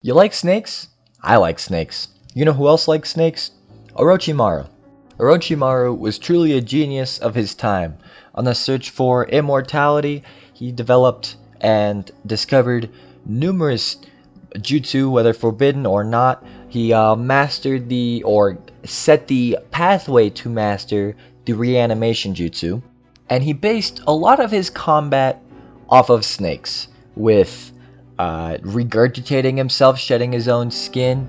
You like snakes? I like snakes. You know who else likes snakes? Orochimaru. Orochimaru was truly a genius of his time. On the search for immortality, he developed and discovered numerous jutsu, whether forbidden or not. He mastered or set the pathway to master the reanimation jutsu, and he based a lot of his combat off of snakes, with regurgitating himself, shedding his own skin,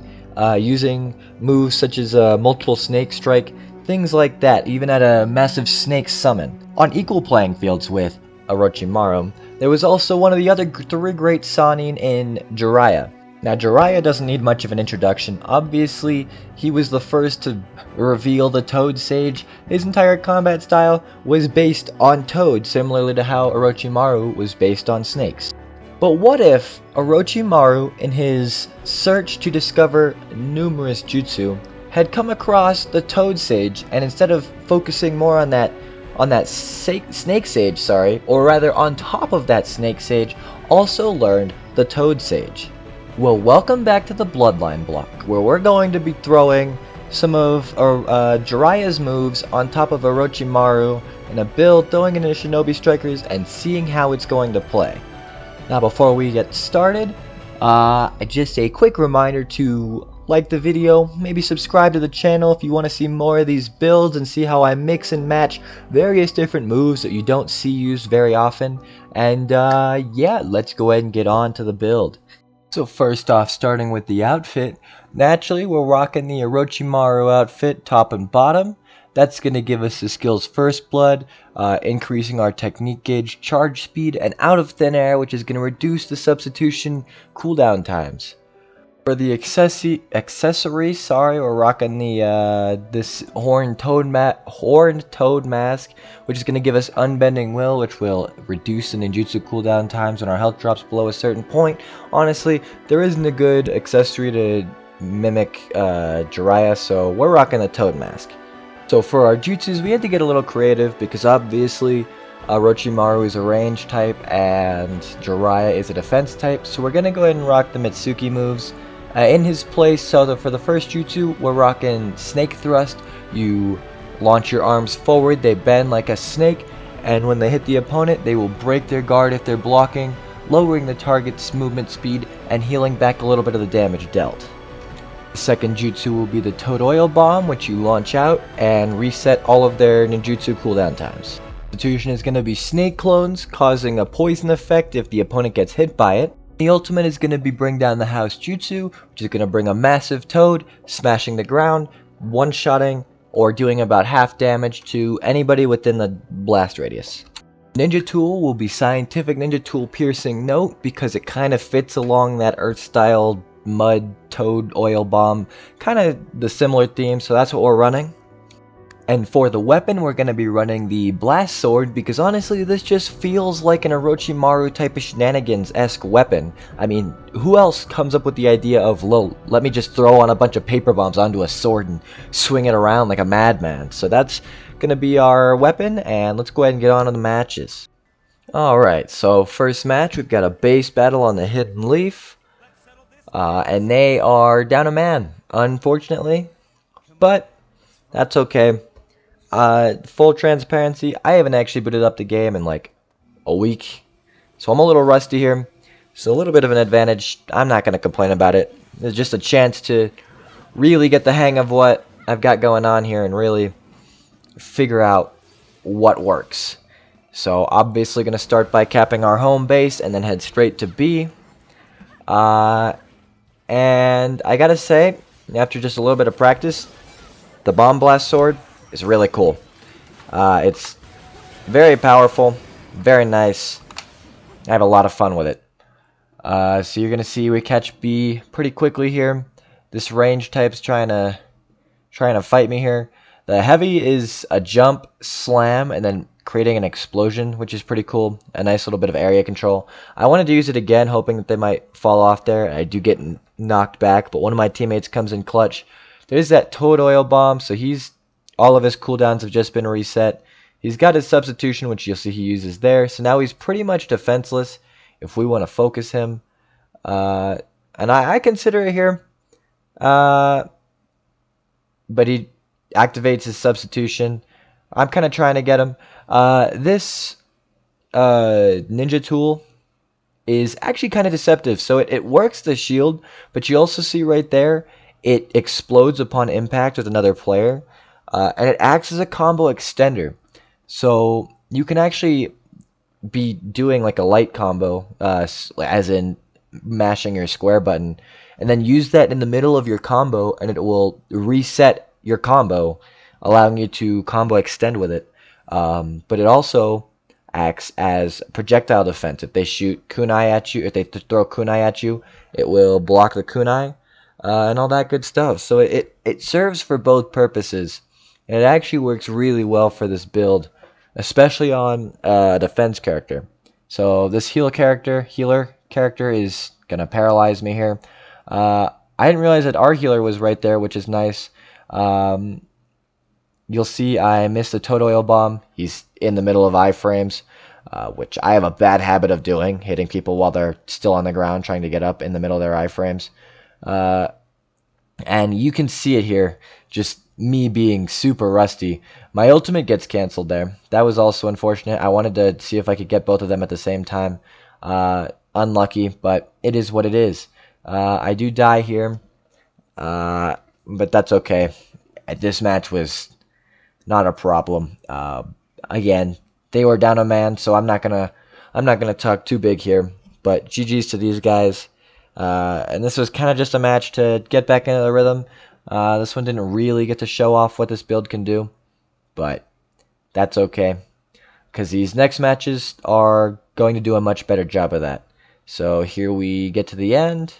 using moves such as multiple snake strike, things like that, even at a massive snake summon. On equal playing fields with Orochimaru, there was also one of the other three great Sannin in Jiraiya. Now, Jiraiya doesn't need much of an introduction. Obviously, he was the first to reveal the Toad Sage. His entire combat style was based on Toad, similarly to how Orochimaru was based on snakes. But what if Orochimaru, in his search to discover numerous jutsu, had come across the Toad Sage, and instead of focusing more on that Snake Sage, or rather on top of that Snake Sage, also learned the Toad Sage? Well, welcome back to the Bloodline block, where we're going to be throwing some of Jiraiya's moves on top of Orochimaru in a build, throwing in Shinobi Strikers, and seeing how it's going to play. Now, before we get started, just a quick reminder to like the video, maybe subscribe to the channel if you want to see more of these builds and see how I mix and match various different moves that you don't see used very often. And yeah, let's go ahead and get on to the build. So first off, starting with the outfit, naturally we're rocking the Orochimaru outfit top and bottom. That's going to give us the skills First Blood, increasing our technique gauge, charge speed, and out of thin air, which is going to reduce the substitution cooldown times. For the accessories, we're rocking the this horned toad mask, which is going to give us Unbending Will, which will reduce the ninjutsu cooldown times when our health drops below a certain point. Honestly, there isn't a good accessory to mimic Jiraiya, so we're rocking the toad mask. So for our jutsus, we had to get a little creative because obviously Orochimaru is a range type and Jiraiya is a defense type, so we're going to go ahead and rock the Mitsuki moves. In his place, so for the first jutsu, we're rocking Snake Thrust. You launch your arms forward, they bend like a snake, and when they hit the opponent, they will break their guard if they're blocking, lowering the target's movement speed and healing back a little bit of the damage dealt. The second jutsu will be the Toad Oil Bomb, which you launch out and reset all of their ninjutsu cooldown times. Substitution is going to be Snake Clones, causing a poison effect if the opponent gets hit by it. The ultimate is going to be Bring Down the House Jutsu, which is going to bring a massive toad, smashing the ground, one-shotting, or doing about half damage to anybody within the blast radius. Ninja Tool will be Scientific Ninja Tool Piercing Note, because it kind of fits along that Earth-style mud toad oil bomb, kind of the similar theme, so that's what we're running. And for the weapon, we're going to be running the Blast Sword, because honestly, this just feels like an Orochimaru type of shenanigans-esque weapon. I mean, who else comes up with the idea of, let me just throw on a bunch of paper bombs onto a sword and swing it around like a madman? So that's going to be our weapon, and let's go ahead and get on to the matches. Alright, so first match, we've got a base battle on the Hidden Leaf. And they are down a man, unfortunately. But that's okay. Full transparency, I haven't actually booted up the game in like a week, so I'm a little rusty here. So a little bit of an advantage. I'm not going to complain about it. It's just a chance to really get the hang of what I've got going on here and really figure out what works. So obviously going to start by capping our home base and then head straight to B. And I gotta say, after just a little bit of practice, the Bomb Blast Sword is really cool. It's very powerful, very nice. I have a lot of fun with it. So you're gonna see we catch B pretty quickly here. This range type's trying to fight me here. The heavy is a jump, slam, and then creating an explosion, which is pretty cool. A nice little bit of area control. I wanted to use it again, hoping that they might fall off there. I do get knocked back, but one of my teammates comes in clutch. There's that Toad Oil Bomb, so all of his cooldowns have just been reset. He's got his substitution, which you'll see he uses there. So now he's pretty much defenseless if we want to focus him. I and I consider it here. But he activates his substitution. I'm kind of trying to get him. This ninja tool is actually kind of deceptive. So it works the shield, but you also see right there, it explodes upon impact with another player, and it acts as a combo extender. So you can actually be doing like a light combo, as in mashing your square button, and then use that in the middle of your combo, and it will reset your combo, allowing you to combo extend with it. But it also acts as projectile defense. If they shoot kunai at you, if they throw kunai at you, it will block the kunai, and all that good stuff. So it serves for both purposes, and it actually works really well for this build, especially on a defense character. So this healer character is gonna paralyze me here. I didn't realize that our healer was right there, which is nice. You'll see I missed the Toad Oil Bomb. He's in the middle of iframes, which I have a bad habit of doing, hitting people while they're still on the ground, trying to get up in the middle of their iframes. And you can see it here, just me being super rusty. My ultimate gets canceled there. That was also unfortunate. I wanted to see if I could get both of them at the same time. Unlucky, but it is what it is. I do die here, but that's okay. This match was not a problem. Again, they were down a man, so I'm not gonna talk too big here. But GG's to these guys. And this was kind of just a match to get back into the rhythm. This one didn't really get to show off what this build can do, but that's okay, because these next matches are going to do a much better job of that. So here we get to the end.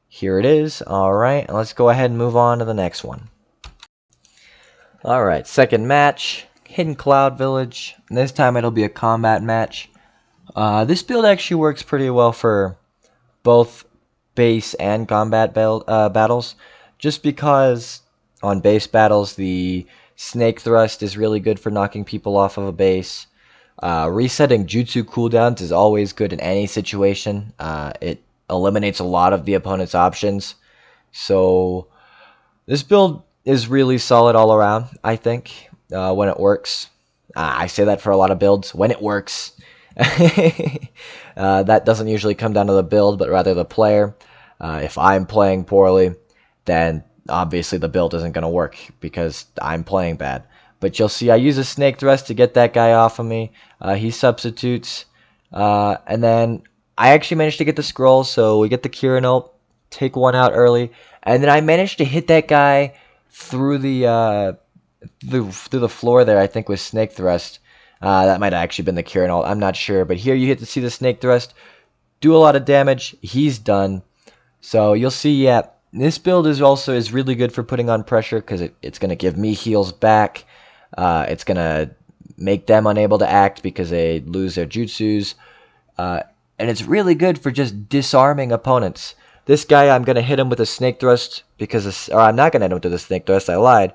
Here it is. Alright, let's go ahead and move on to the next one. Alright, second match, Hidden Cloud Village. And this time it'll be a combat match. This build actually works pretty well for both base and combat battles, just because on base battles the snake thrust is really good for knocking people off of a base. Resetting jutsu cooldowns is always good in any situation. It eliminates a lot of the opponent's options. So this build is really solid all around, I think, when it works. I say that for a lot of builds, when it works. That doesn't usually come down to the build, but rather the player. If I'm playing poorly, then obviously the build isn't going to work because I'm playing bad. But you'll see I use a snake thrust to get that guy off of me. He substitutes, and then I actually managed to get the scroll, so we get the Kirin ult, take one out early, and then I managed to hit that guy through the through the floor there, I think, with snake thrust. That might have actually been the Kirin ult, I'm not sure. But here you get to see the snake thrust do a lot of damage. He's done. So you'll see, yeah, this build is really good for putting on pressure, because it's going to give me heals back. It's going to make them unable to act because they lose their jutsus. And it's really good for just disarming opponents. This guy, I'm going to hit him with a snake thrust, or I'm not going to hit him with a snake thrust, I lied.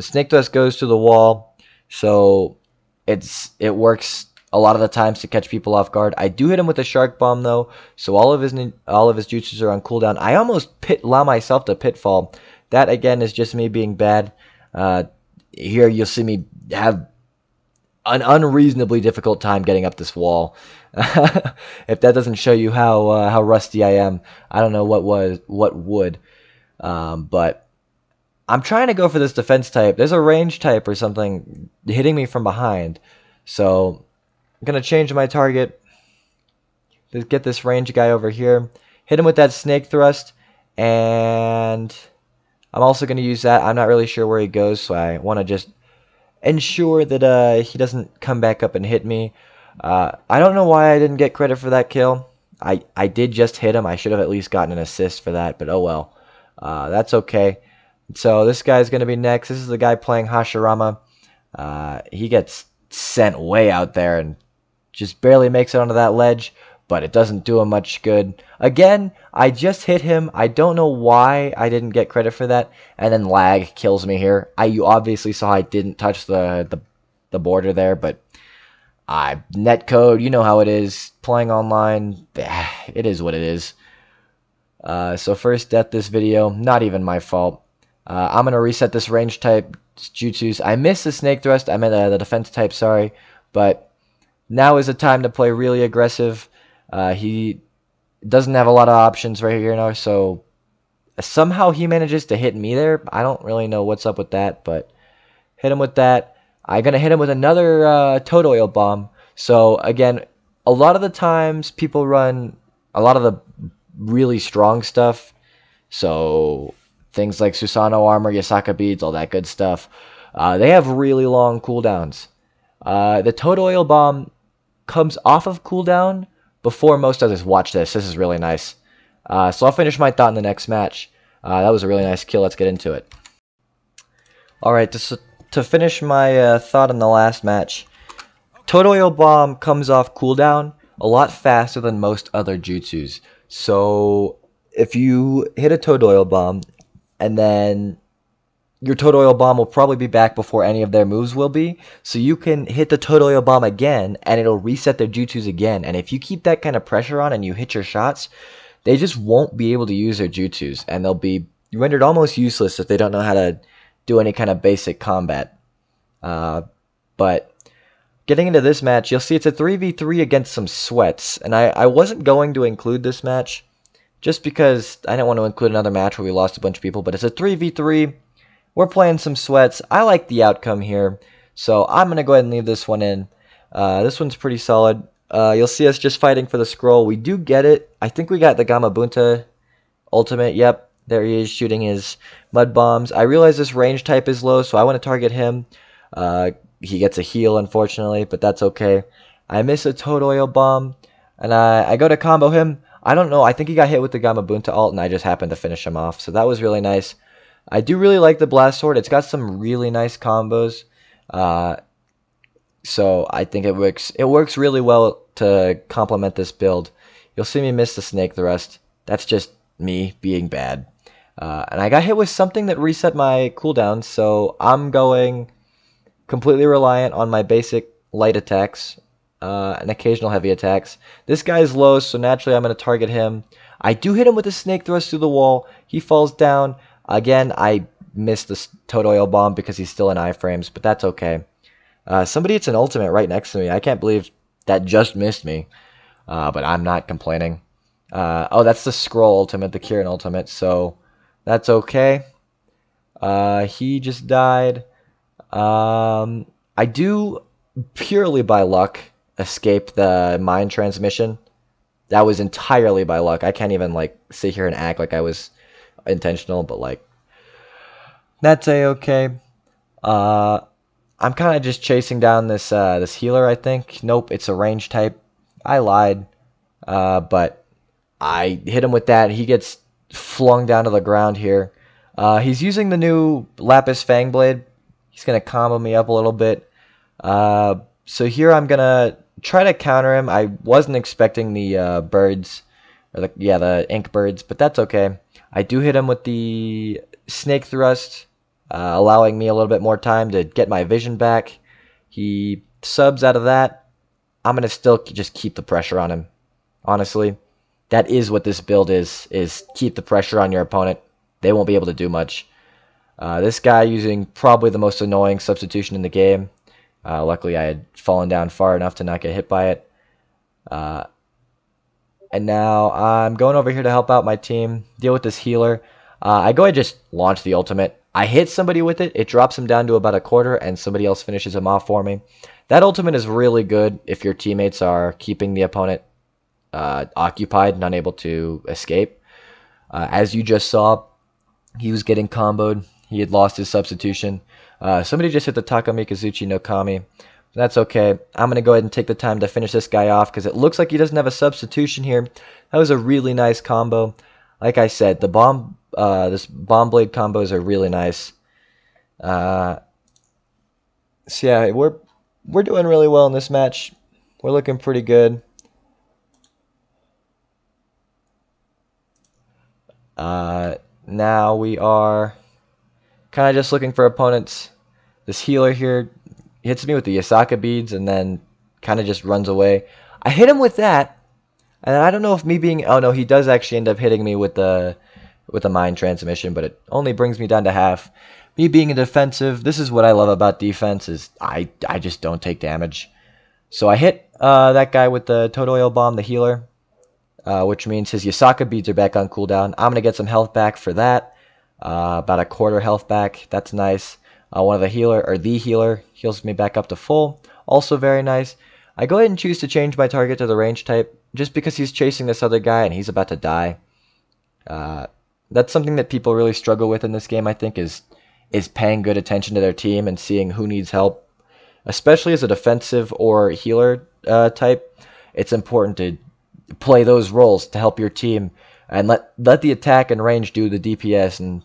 Snake thrust goes to the wall, so it works a lot of the times to catch people off guard. I do hit him with a shark bomb though, so all of his jutsus are on cooldown. I almost allow myself to pitfall. That again is just me being bad. Here you'll see me have an unreasonably difficult time getting up this wall. If that doesn't show you how rusty I am, I don't know what would. But I'm trying to go for this defense type. There's a range type or something hitting me from behind, so I'm gonna change my target. Let's get this range guy over here. Hit him with that snake thrust, and I'm also gonna use that. I'm not really sure where he goes, so I want to just ensure that he doesn't come back up and hit me. I don't know why I didn't get credit for that kill. I did just hit him. I should have at least gotten an assist for that, but oh well. That's okay. So this guy's going to be next. This is the guy playing Hashirama. He gets sent way out there and just barely makes it onto that ledge, but it doesn't do him much good. Again, I just hit him. I don't know why I didn't get credit for that, and then lag kills me here. You obviously saw I didn't touch the border there, but netcode, you know how it is. Playing online, it is what it is. So first death this video, not even my fault. I'm going to reset this range type jutsus. I missed the snake thrust, I meant the defense type, sorry. But now is the time to play really aggressive. He doesn't have a lot of options right here now, so somehow he manages to hit me there. I don't really know what's up with that, but hit him with that. I'm going to hit him with another toad oil bomb. So again, a lot of the times people run a lot of the really strong stuff. So things like Susanoo armor, Yasaka beads, all that good stuff. They have really long cooldowns. The toad oil bomb comes off of cooldown before most others. Watch this. This is really nice. So I'll finish my thought in the next match. That was a really nice kill. Let's get into it. Alright, to finish my thought in the last match, Toad Oil Bomb comes off cooldown a lot faster than most other jutsus. So if you hit a Toad Oil Bomb, and then your Toad Oil Bomb will probably be back before any of their moves will be, so you can hit the Toad Oil Bomb again, and it'll reset their jutsus again. And if you keep that kind of pressure on and you hit your shots, they just won't be able to use their jutsus, and they'll be rendered almost useless if they don't know how to do any kind of basic combat. But getting into this match, you'll see it's a 3v3 against some sweats, and I wasn't going to include this match just because I didn't want to include another match where we lost a bunch of people, but it's a 3v3. We're playing some sweats. I like the outcome here, so I'm going to go ahead and leave this one in. This one's pretty solid. You'll see us just fighting for the scroll. We do get it. I think we got the Gamabunta ultimate. Yep, there he is shooting his mud bombs. I realize this range type is low, so I want to target him. He gets a heal, unfortunately, but that's okay. I miss a Toad Oil Bomb, and I go to combo him. I don't know. I think he got hit with the Gamabunta ult, and I just happened to finish him off. So that was really nice. I do really like the Blast Sword. It's got some really nice combos. So I think it works. It works really well to complement this build. You'll see me miss the Snake Thrust. That's just me being bad. And I got hit with something that reset my cooldown, so I'm going completely reliant on my basic light attacks and occasional heavy attacks. This guy's low, so naturally I'm going to target him. I do hit him with a Snake Thrust through the wall. He falls down. Again, I missed the Toad Oil Bomb because he's still in iframes, but that's okay. Somebody hits an ultimate right next to me. I can't believe that just missed me, but I'm not complaining. Oh, that's the Scroll ultimate, the Kirin ultimate, so that's okay. He just died. I do, purely by luck, escape the mine transmission. That was entirely by luck. I can't even, like, sit here and act like I was intentional, but, like, that's a-okay. I'm kind of just chasing down this this healer, I think. Nope, it's a range type. I lied. But I hit him with that. He gets flung down to the ground here. He's using the new Lapis Fangblade. He's going to combo me up a little bit. So here I'm going to try to counter him. I wasn't expecting the birds. Or the ink birds, but that's okay. I do hit him with the Snake Thrust, allowing me a little bit more time to get my vision back. He subs out of that. I'm going to still just keep the pressure on him. Honestly, that is what this build is keep the pressure on your opponent. They won't be able to do much. This guy using probably the most annoying substitution in the game. Luckily, I had fallen down far enough to not get hit by it. And now I'm going over here to help out my team, deal with this healer. I go ahead and just launch the ultimate. I hit somebody with it. It drops him down to about a quarter, and somebody else finishes him off for me. That ultimate is really good if your teammates are keeping the opponent occupied and unable to escape. As you just saw, he was getting comboed. He had lost his substitution. Somebody just hit the Takamikazuchi no Kami. That's okay. I'm going to go ahead and take the time to finish this guy off because it looks like he doesn't have a substitution here. That was a really nice combo. Like I said, the this bomb blade combos are really nice. So yeah, we're doing really well in this match. We're looking pretty good. Now we are kind of just looking for opponents. This healer here hits me with the Yasaka beads and then kind of just runs away. I hit him with that. And I don't know if me being, oh no, he does actually end up hitting me with the mind transmission, but it only brings me down to half. Me being a defensive, this is what I love about defense, is I just don't take damage. So I hit that guy with the Toad Oil Bomb, the healer, which means his Yasaka beads are back on cooldown. I'm going to get some health back for that. About a quarter health back. That's nice. One of the healer heals me back up to full. Also very nice. I go ahead and choose to change my target to the range type just because he's chasing this other guy and he's about to die. That's something that people really struggle with in this game, I think, is paying good attention to their team and seeing who needs help. Especially as a defensive or healer type, it's important to play those roles to help your team and let the attack and range do the DPS, and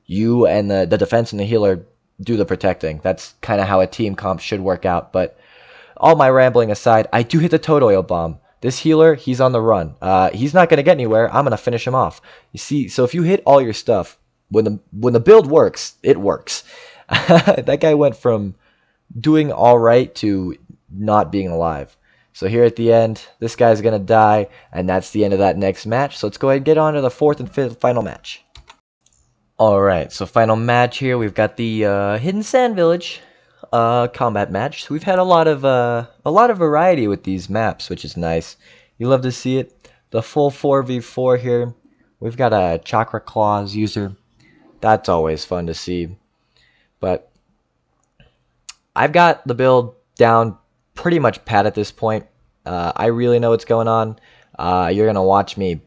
you and the defense and the healer do the protecting. That's kind of how a team comp should work out. But all my rambling aside, I do hit the Toad Oil Bomb. This healer, he's on the run. He's not going to get anywhere. I'm going to finish him off. You see, so if you hit all your stuff, when the build works, it works. That guy went from doing all right to not being alive. So here at the end, this guy's going to die, and that's the end of that next match. So let's go ahead and get on to the fourth and fifth final match. Alright, so final match here. We've got the Hidden Sand Village combat match. So we've had a lot of variety with these maps, which is nice. You love to see it. The full 4v4 here. We've got a Chakra Claws user. That's always fun to see. But I've got the build down pretty much pat at this point. I really know what's going on. You're going to watch me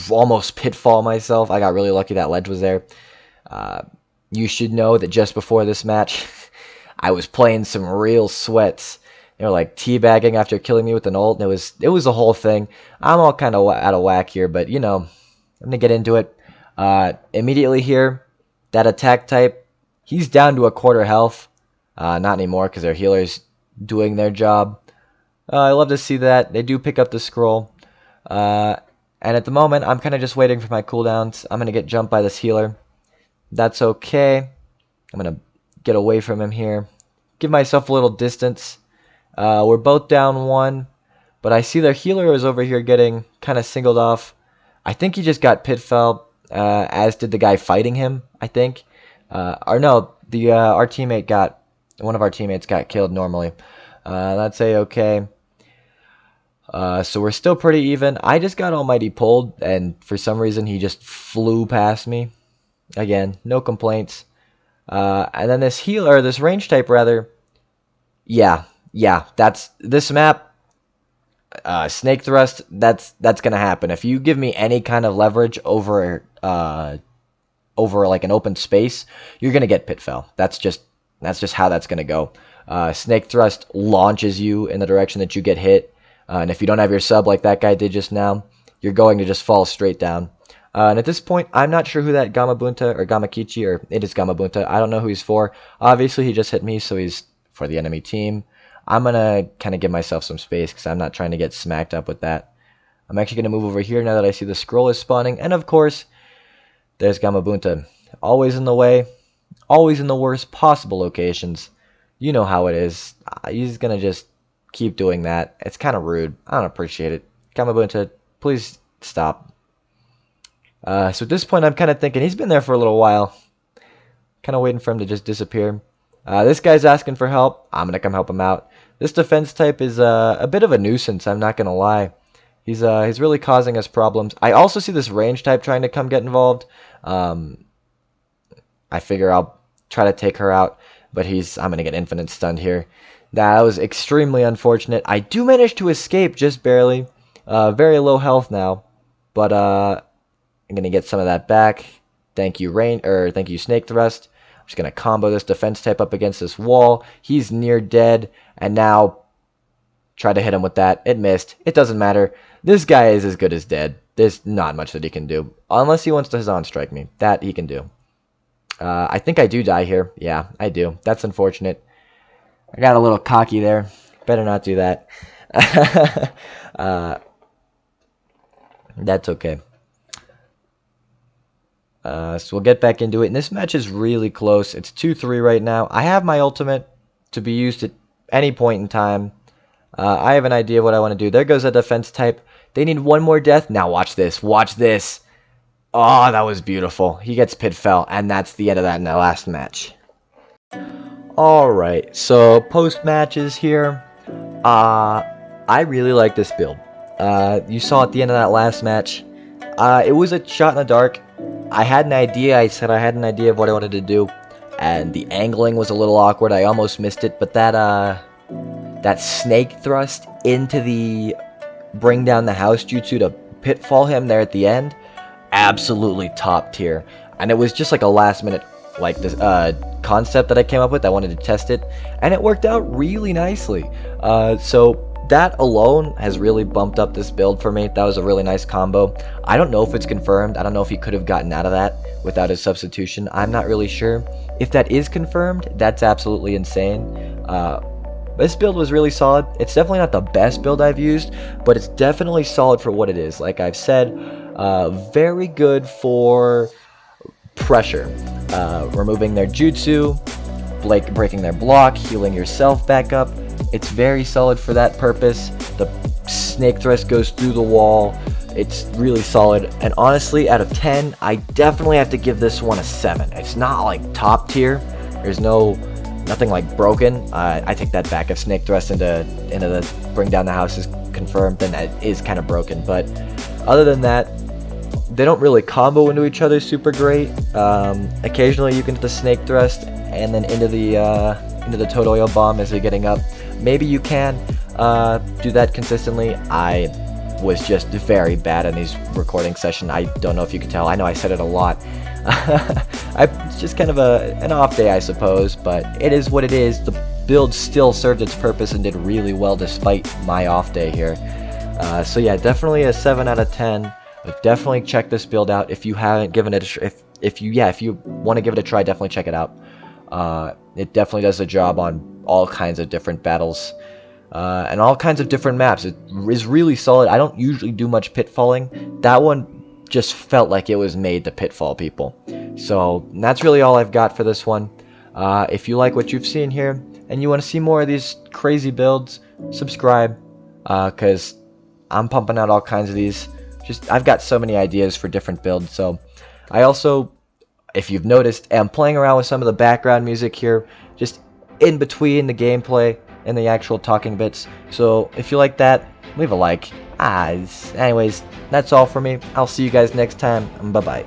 almost pitfall myself. I got really lucky that ledge was there. You should know that just before this match, I was playing some real sweats. They were like teabagging after killing me with an ult, and it was a whole thing. I'm all kind of out of whack here, but you know, I'm going to get into it. Immediately here, that attack type, he's down to a quarter health. Not anymore because their healer's doing their job. I love to see that. They do pick up the scroll. And at the moment, I'm kind of just waiting for my cooldowns. I'm going to get jumped by this healer. That's okay. I'm going to get away from him here. Give myself a little distance. We're both down one. But I see their healer is over here getting kind of singled off. I think he just got pitfall, as did the guy fighting him, I think. Or no, one of our teammates got killed normally. That's a-okay. So we're still pretty even. I just got Almighty pulled, and for some reason he just flew past me. Again, no complaints. And then this range type rather. Yeah, that's this map. Snake thrust. That's gonna happen. If you give me any kind of leverage over like an open space, you're gonna get pitfall. That's just how that's gonna go. Snake thrust launches you in the direction that you get hit. And if you don't have your sub like that guy did just now, you're going to just fall straight down. And at this point, I'm not sure who that Gamabunta or Gamakichi, or it is Gamabunta. I don't know who he's for. Obviously, he just hit me, so he's for the enemy team. I'm going to kind of give myself some space because I'm not trying to get smacked up with that. I'm actually going to move over here now that I see the scroll is spawning. And of course, there's Gamabunta. Always in the way. Always in the worst possible locations. You know how it is. He's going to just keep doing that. It's kind of rude. I don't appreciate it. Gamabunta, please stop. So at this point, I'm kind of thinking he's been there for a little while. Kind of waiting for him to just disappear. This guy's asking for help. I'm going to come help him out. This defense type is a bit of a nuisance, I'm not going to lie. He's really causing us problems. I also see this range type trying to come get involved. I figure I'll try to take her out, but I'm going to get infinite stunned here. That was extremely unfortunate. I do manage to escape just barely. Very low health now, but I'm going to get some of that back. Thank you, thank you, Snake Thrust. I'm just going to combo this defense type up against this wall. He's near dead, and now try to hit him with that. It missed. It doesn't matter. This guy is as good as dead. There's not much that he can do. Unless he wants to Hazan strike me. That he can do. I think I do die here. Yeah, I do. That's unfortunate. I got a little cocky there. Better not do that. That's okay. So we'll get back into it. And this match is really close. It's 2-3 right now. I have my ultimate to be used at any point in time. I have an idea of what I want to do. There goes a defense type. They need one more death. Now watch this. Watch this. Oh, that was beautiful. He gets pit fell, and that's the end of that in that last match. Alright, so post matches here. I really like this build. You saw at the end of that last match. It was a shot in the dark. I had an idea. I said I had an idea of what I wanted to do, and the angling was a little awkward. I almost missed it, but that snake thrust into the bring down the house jutsu to pitfall him there at the end, absolutely top tier. And it was just like a last minute like this concept that I came up with. I wanted to test it, and it worked out really nicely. So that alone has really bumped up this build for me. That was a really nice combo. I don't know if it's confirmed. I don't know if he could have gotten out of that without his substitution. I'm not really sure. If that is confirmed, that's absolutely insane. This build was really solid. It's definitely not the best build I've used, but it's definitely solid for what it is. Like I've said, very good for pressure. Removing their jutsu, breaking their block, healing yourself back up. It's very solid for that purpose. The snake thrust goes through the wall. It's really solid. And honestly, out of 10, I definitely have to give this one a 7. It's not like top tier. There's nothing like broken. I take that back. If snake thrust into the bring down the house is confirmed, then it is kind of broken. But other than that, they don't really combo into each other super great. Occasionally you can do the snake thrust and then into the toad oil bomb as they're getting up. Maybe you can do that consistently. I was just very bad in these recording sessions. I don't know if you could tell. I know I said it a lot. It's just kind of an off day, I suppose, but it is what it is. The build still served its purpose and did really well despite my off day here. So yeah, definitely a 7 out of 10. But definitely check this build out if you haven't given it a if you want to give it a try. Definitely check it out. It definitely does a job on all kinds of different battles and all kinds of different maps. It is really solid. I don't usually do much pitfalling. That one just felt like it was made to pitfall people. So that's really all I've got for this one. If you like what you've seen here and you want to see more of these crazy builds, subscribe because I'm pumping out all kinds of these. I've got so many ideas for different builds. So I also, if you've noticed, am playing around with some of the background music here, just in between the gameplay and the actual talking bits. So if you like that, leave a like. Anyways, that's all for me. I'll see you guys next time. Bye bye.